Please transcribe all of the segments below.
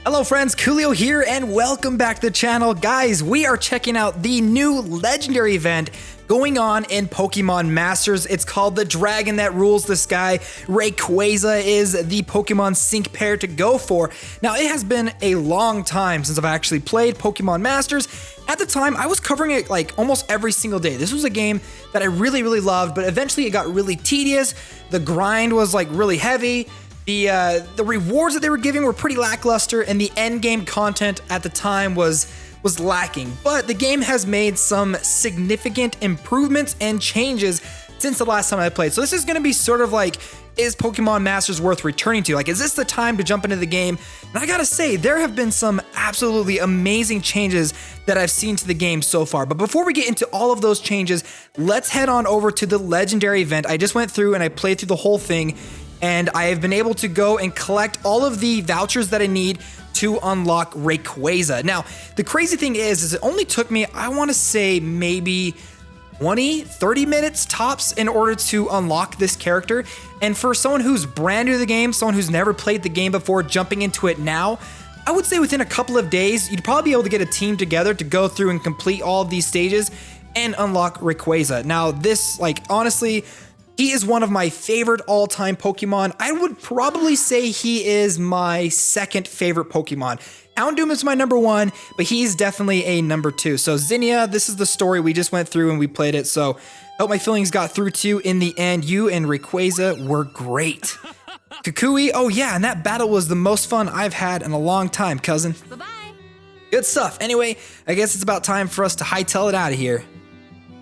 Hello friends, Koolio here and welcome back to the channel. Guys, we are checking out the new legendary event going on in Pokemon Masters. It's called the Dragon That Rules the Sky. Rayquaza is the Pokemon sync pair to go for. Now, it has been a long time since I've actually played Pokemon Masters. At the time, I was covering it like almost every single day. This was a game that I really loved, but eventually it got really tedious. The grind was like really heavy. The rewards that they were giving were pretty lackluster, and the end game content at the time was lacking. But the game has made some significant improvements and changes since the last time I played. So this is going to be sort of like, is Pokemon Masters worth returning to? Like, is this the time to jump into the game? And I gotta say, there have been some absolutely amazing changes that I've seen to the game so far. But before we get into all of those changes, let's head on over to the legendary event. I just went through and I played through the whole thing, and I have been able to go and collect all of the vouchers that I need to unlock Rayquaza. Now, the crazy thing is it only took me, I want to say maybe 20-30 minutes tops in order to unlock this character. And for someone who's brand new to the game, someone who's never played the game before, jumping into it now, I would say within a couple of days, you'd probably be able to get a team together to go through and complete all of these stages and unlock Rayquaza. Now, this, like, honestly, he is one of my favorite all-time Pokemon. I would probably say he is my second favorite Pokemon. Houndoom is my number one, but he's definitely a number two. So Zinnia, this is the story we just went through and we played it. So I hope my feelings got through to you in the end. You and Rayquaza were great. Kukui, oh yeah, and that battle was the most fun I've had in a long time, cousin. Bye-bye. Good stuff. Anyway, I guess it's about time for us to hightail it out of here.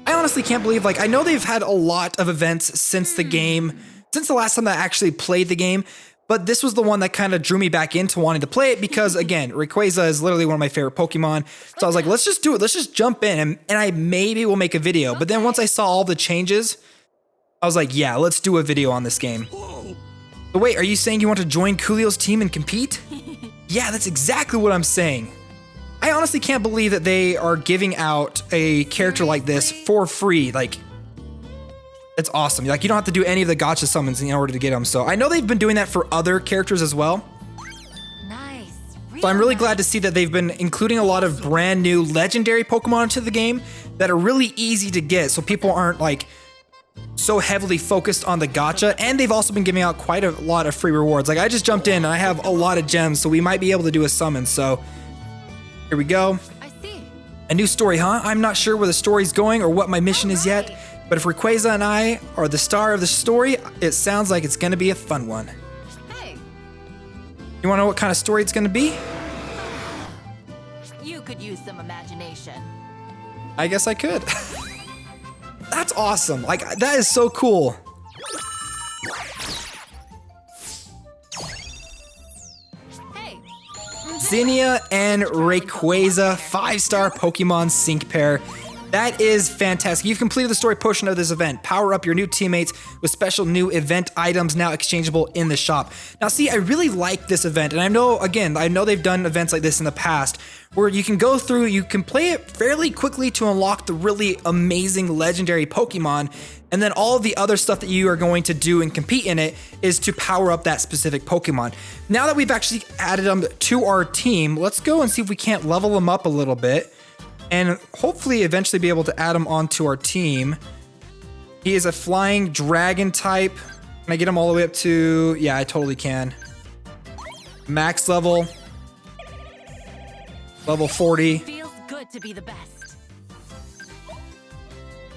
I honestly can't believe, like, I know they've had a lot of events since the game, since the last time I actually played the game, but this was the one that kind of drew me back into wanting to play it because, again, Rayquaza is literally one of my favorite Pokemon. So I was like, let's just do it. Let's just jump in, and I maybe will make a video. But then once I saw all the changes, I was like, yeah, let's do a video on this game. But wait, are you saying you want to join Koolio's team and compete? Yeah, that's exactly what I'm saying. I honestly can't believe that they are giving out a character like this for free. Like, it's awesome. Like, you don't have to do any of the gacha summons in order to get them. So I know they've been doing that for other characters as well. Nice. So I'm really glad to see that they've been including a lot of brand new legendary Pokemon into the game that are really easy to get, so people aren't like so heavily focused on the gacha. And they've also been giving out quite a lot of free rewards. Like, I just jumped in and I have a lot of gems, so we might be able to do a summon. So here we go. I see. A new story, huh? I'm not sure where the story's going or what my mission is yet, but if Rayquaza and I are the star of the story, it sounds like it's gonna be a fun one. Hey. You wanna know what kind of story it's gonna be? You could use some imagination. I guess I could. That's awesome. Like, that is so cool. Zinnia and Rayquaza, 5-star Pokemon sync pair. That is fantastic. You've completed the story portion of this event. Power up your new teammates with special new event items now exchangeable in the shop. Now, see, I really like this event, and I know, again, I know they've done events like this in the past where you can go through, you can play it fairly quickly to unlock the really amazing legendary Pokemon, and then all of the other stuff that you are going to do and compete in it is to power up that specific Pokemon. Now that we've actually added them to our team, let's go and see if we can't level them up a little bit and hopefully eventually be able to add him onto our team. He is a flying dragon type. Can I get him all the way up to... Yeah, I totally can. Max level. Level 40. Feels good to be the best.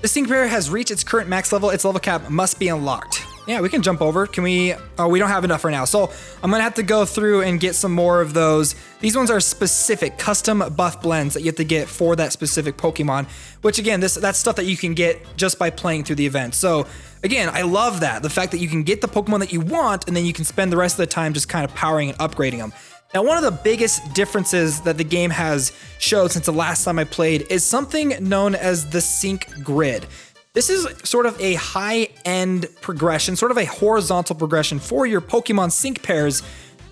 The sync pair has reached its current max level. Its level cap must be unlocked. Yeah, we can jump over. Can we? Oh, we don't have enough right now. So I'm gonna have to go through and get some more of those. These ones are specific custom buff blends that you have to get for that specific Pokemon, which again, that's stuff that you can get just by playing through the event. So again, I love that. The fact that you can get the Pokemon that you want and then you can spend the rest of the time just kind of powering and upgrading them. Now, one of the biggest differences that the game has showed since the last time I played is something known as the sync grid. This is sort of a high-end progression, sort of a horizontal progression for your Pokemon sync pairs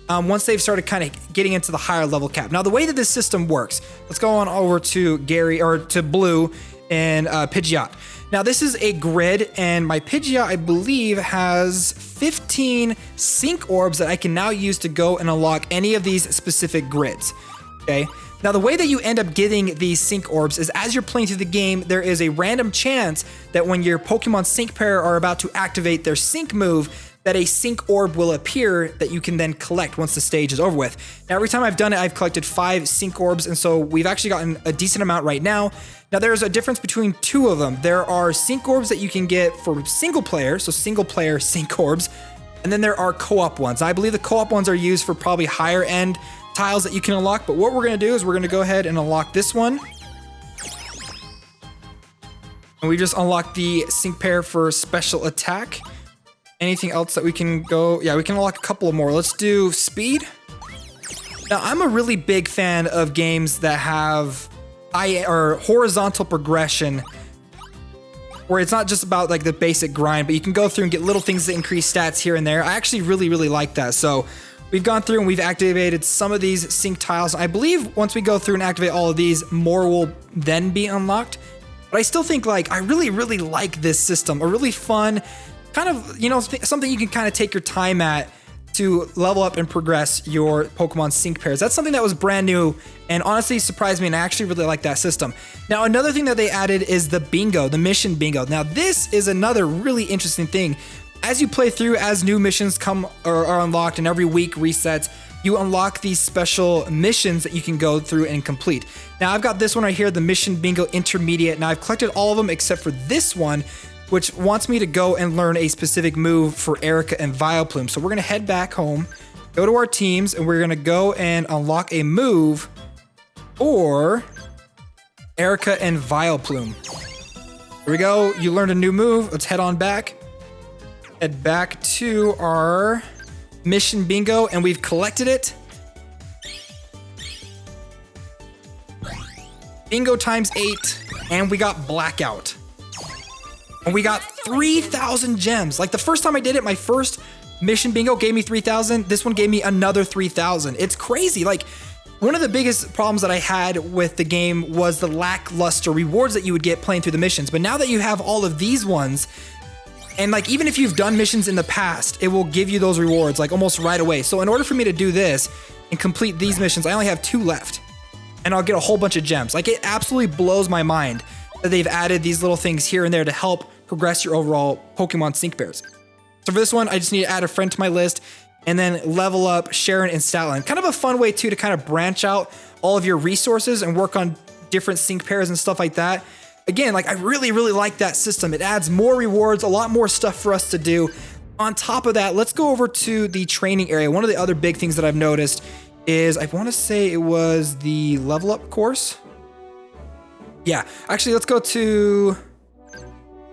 once they've started kind of getting into the higher level cap. Now, the way that this system works, let's go on over to Gary, or to Blue and Pidgeot. Now this is a grid, and my Pidgeot, I believe, has 15 sync orbs that I can now use to go and unlock any of these specific grids, okay? Now the way that you end up getting these sync orbs is as you're playing through the game, there is a random chance that when your Pokemon sync pair are about to activate their sync move, that a sync orb will appear that you can then collect once the stage is over with. Now every time I've done it, I've collected 5 sync orbs, and so we've actually gotten a decent amount right now. Now there's a difference between 2 of them. There are sync orbs that you can get for single player, so single player sync orbs, and then there are co-op ones. I believe the co-op ones are used for probably higher end tiles that you can unlock, but what we're gonna do is we're gonna go ahead and unlock this one. And we just unlocked the sync pair for special attack. Anything else that we can go? Yeah, we can unlock a couple more. Let's do speed. Now, I'm a really big fan of games that have horizontal progression, where it's not just about like the basic grind, but you can go through and get little things that increase stats here and there. I actually really, really like that. So we've gone through and we've activated some of these sync tiles. I believe once we go through and activate all of these, more will then be unlocked. But I still think like I really, really like this system. A really fun, kind of, you know, something you can kind of take your time at to level up and progress your Pokemon sync pairs. That's something that was brand new and honestly surprised me, and I actually really like that system. Now, another thing that they added is the bingo, the mission bingo. Now, this is another really interesting thing. As you play through, as new missions come or are unlocked and every week resets, you unlock these special missions that you can go through and complete. Now, I've got this one right here, the Mission Bingo Intermediate. Now, I've collected all of them except for this one, which wants me to go and learn a specific move for Erica and Vileplume. So we're gonna head back home, go to our teams, and we're gonna go and unlock a move for Erica and Vileplume. Here we go, you learned a new move. Let's head on back. Head back to our Mission Bingo, and we've collected it. Bingo times 8, and we got Blackout. And we got 3,000 gems. Like the first time I did it, my first Mission Bingo gave me 3,000. This one gave me another 3,000. It's crazy. Like one of the biggest problems that I had with the game was the lackluster rewards that you would get playing through the missions. But now that you have all of these ones, and like even if you've done missions in the past, it will give you those rewards like almost right away. So in order for me to do this and complete these missions, I only have 2 left. And I'll get a whole bunch of gems. Like it absolutely blows my mind that they've added these little things here and there to help progress your overall Pokemon sync pairs. So for this one, I just need to add a friend to my list and then level up Sharon and Statland. Kind of a fun way too to kind of branch out all of your resources and work on different sync pairs and stuff like that. Again, like I really, really like that system. It adds more rewards, a lot more stuff for us to do. On top of that, let's go over to the training area. One of the other big things that I've noticed is, I want to say it was the level up course. Yeah, actually, let's go to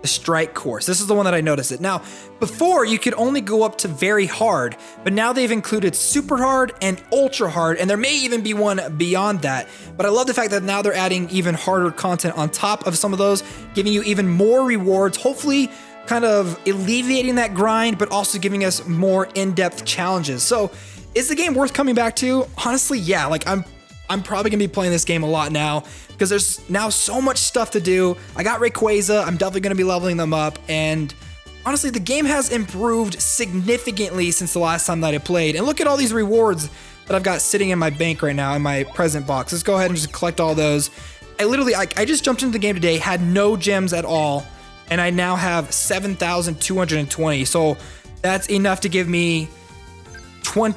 the strike course. This is the one that I noticed it. Now, before you could only go up to very hard, but now they've included super hard and ultra hard, and there may even be one beyond that. But I love the fact that now they're adding even harder content on top of some of those, giving you even more rewards, hopefully kind of alleviating that grind, but also giving us more in-depth challenges. So is the game worth coming back to? Honestly, yeah, like I'm probably gonna be playing this game a lot now because there's now so much stuff to do. I got Rayquaza, I'm definitely gonna be leveling them up, and honestly, the game has improved significantly since the last time that I played. And look at all these rewards that I've got sitting in my bank right now in my present box. Let's go ahead and just collect all those. I just jumped into the game today, had no gems at all, and I now have 7,220. So that's enough to give me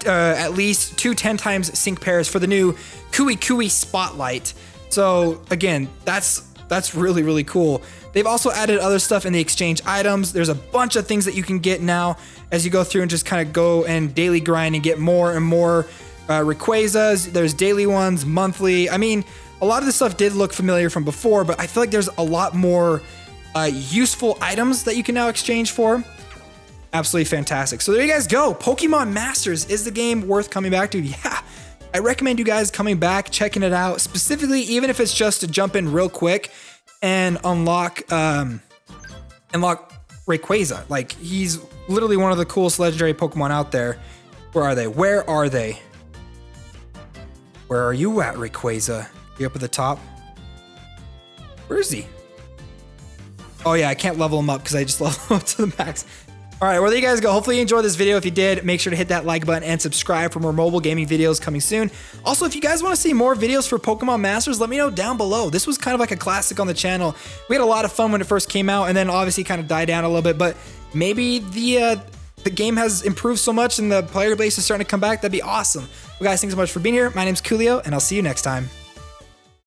at least 2 10 times sync pairs for the new Koolio Spotlight. So again, that's really, really cool. They've also added other stuff in the exchange items. There's a bunch of things that you can get now as you go through and just kind of go and daily grind and get more and more Rayquazas. There's daily ones, monthly. I mean, a lot of this stuff did look familiar from before, but I feel like there's a lot more useful items that you can now exchange for. Absolutely fantastic. So there you guys go. Pokemon Masters, is the game worth coming back to? Yeah, I recommend you guys coming back, checking it out, specifically, even if it's just to jump in real quick and unlock Rayquaza. Like, he's literally one of the coolest legendary Pokemon out there. Where are they? Where are they? Where are you at, Rayquaza? You up at the top? Where is he? Oh yeah, I can't level him up because I just level him up to the max. All right, well, there you guys go. Hopefully you enjoyed this video. If you did, make sure to hit that like button and subscribe for more mobile gaming videos coming soon. Also, if you guys want to see more videos for Pokemon Masters, let me know down below. This was kind of like a classic on the channel. We had a lot of fun when it first came out, and then obviously kind of died down a little bit, but maybe the game has improved so much and the player base is starting to come back. That'd be awesome. Well, guys, thanks so much for being here. My name's Koolio, and I'll see you next time.